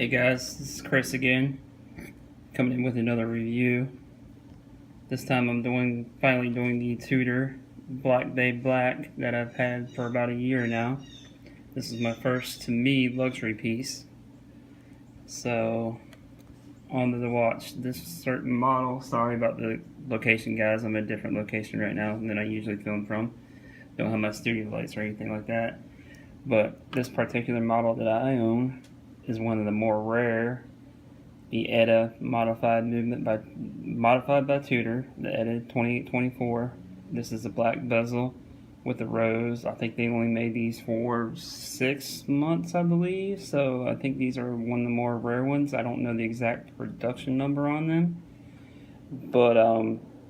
Hey guys, this is Chris again, coming in with another review. This time I'm finally doing the Tudor Black Bay Black that I've had for about a year now. This is my first, to me, luxury piece. So, on to the watch. This certain model, sorry about the location guys, I'm in a different location right now than I usually film from. Don't have my studio lights or anything like that. But this particular model that I own is one of the more rare, the ETA modified by Tudor, the ETA 2824. This is a black bezel with the rose. I think they only made these for 6 months, I believe. So I think these are one of the more rare ones. I don't know the exact production number on them, but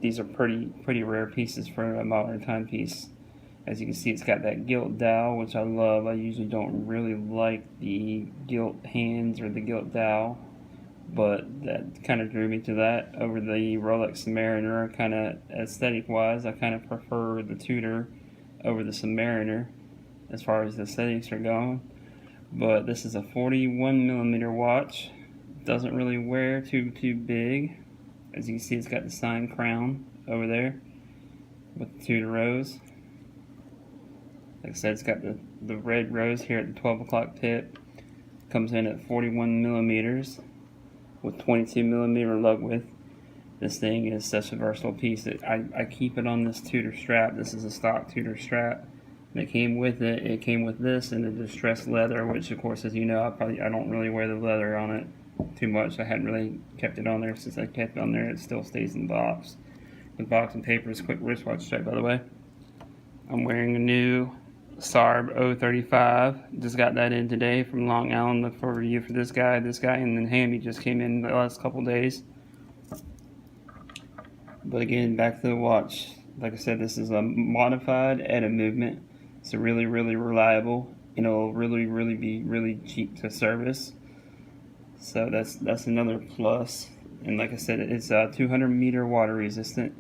these are pretty rare pieces for a modern timepiece. As you can see, it's got that gilt dial, which I love. I usually don't really like the gilt hands or the gilt dial, but that kind of drew me to that over the Rolex Submariner. Kind of aesthetic-wise, I kind of prefer the Tudor over the Submariner as far as the aesthetics are going. But this is a 41mm watch. Doesn't really wear too big. As you can see, it's got the signed crown over there with the Tudor rose. Like I said, it's got the red rose here at the 12 o'clock tip. Comes in at 41mm with 22mm lug width. This thing is such a versatile piece that I keep it on this Tudor strap. This is a stock Tudor strap that came with it. It came with this and the distressed leather, which of course, as you know, I don't really wear the leather on it too much. I hadn't really kept it on there. Since I kept it on there, it still stays in the box. The box and paper is quick wristwatch check, by the way. I'm wearing a new SARB 035. Just got that in today from Long Island. Look for a review for this guy, and then Hammy just came in the last couple days. But again, back to the watch. Like I said, this is a modified ETA movement. It's really reliable, and it'll really be really cheap to service. So that's another plus. And like I said, it's 200-meter water resistant.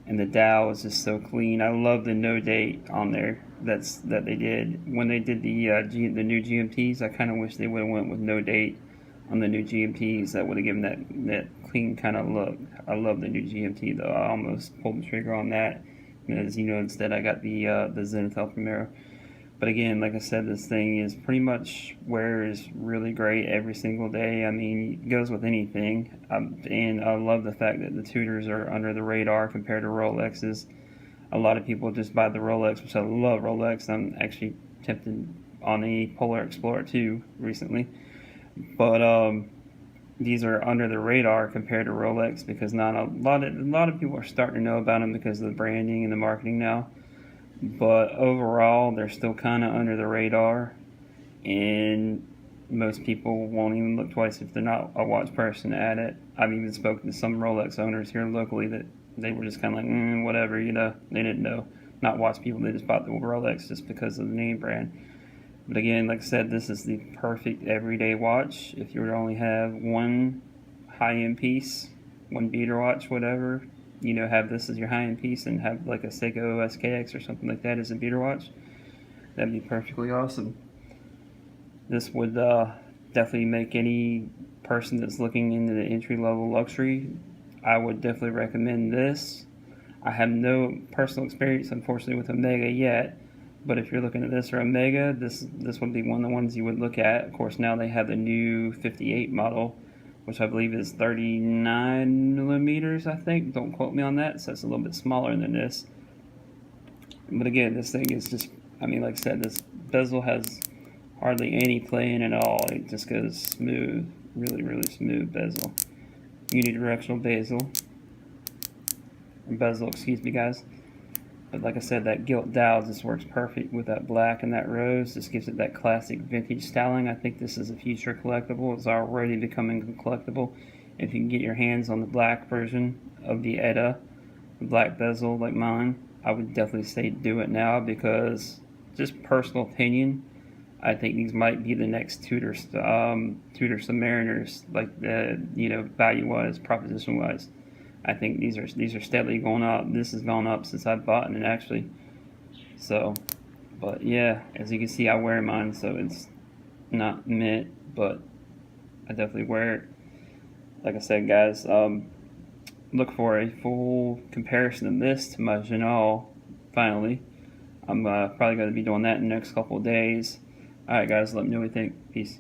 And the dial is just so clean. I love the no date on there that they did when they did the new GMTs. I kind of wish they would have went with no date on the new GMTs. That would have given that clean kind of look. I love the new GMT though. I almost pulled the trigger on that. As you know, instead I got the Zenith El Primero. But again, like I said, this thing is pretty much wears really great every single day. I mean, it goes with anything. And I love the fact that the Tudors are under the radar compared to Rolexes. A lot of people just buy the Rolex, which I love Rolex. I'm actually tempted on the Polar Explorer 2 recently. But these are under the radar compared to Rolex because not a lot of people are starting to know about them because of the branding and the marketing now. But overall, they're still kind of under the radar, and most people won't even look twice if they're not a watch person at it. I've even spoken to some Rolex owners here locally that they were just kind of like, whatever, you know. They didn't know. Not watch people, they just bought the Rolex just because of the name brand. But again, like I said, this is the perfect everyday watch. If you were to only have one high-end piece, one beater watch, whatever, you know, have this as your high-end piece and have like a Seiko SKX or something like that as a beater watch, that'd be perfectly awesome. This would definitely make any person that's looking into the entry-level luxury, I would definitely recommend this. I have no personal experience, unfortunately, with Omega yet, but if you're looking at this or Omega, this would be one of the ones you would look at. Of course, now they have the new 58 model, which I believe is 39mm, I think. Don't quote me on that, so it's a little bit smaller than this. But again, this thing is just, I mean, like I said, this bezel has hardly any play in it at all. It just goes smooth, really smooth bezel. Unidirectional bezel, excuse me guys. But like I said, that gilt dial just works perfect with that black and that rose. Just gives it that classic vintage styling. I think this is a future collectible. It's already becoming a collectible. If you can get your hands on the black version of the ETA, the black bezel like mine, I would definitely say do it now because, just personal opinion, I think these might be the next Tudor Submariners, like value-wise, proposition-wise. I think these are steadily going up. This has gone up since I bought it actually. So, but yeah, as you can see, I wear mine, so it's not mint, but I definitely wear it. Like I said, guys, look for a full comparison of this to my Janelle. Finally, I'm probably going to be doing that in the next couple of days. Alright guys, let me know what you think. Peace.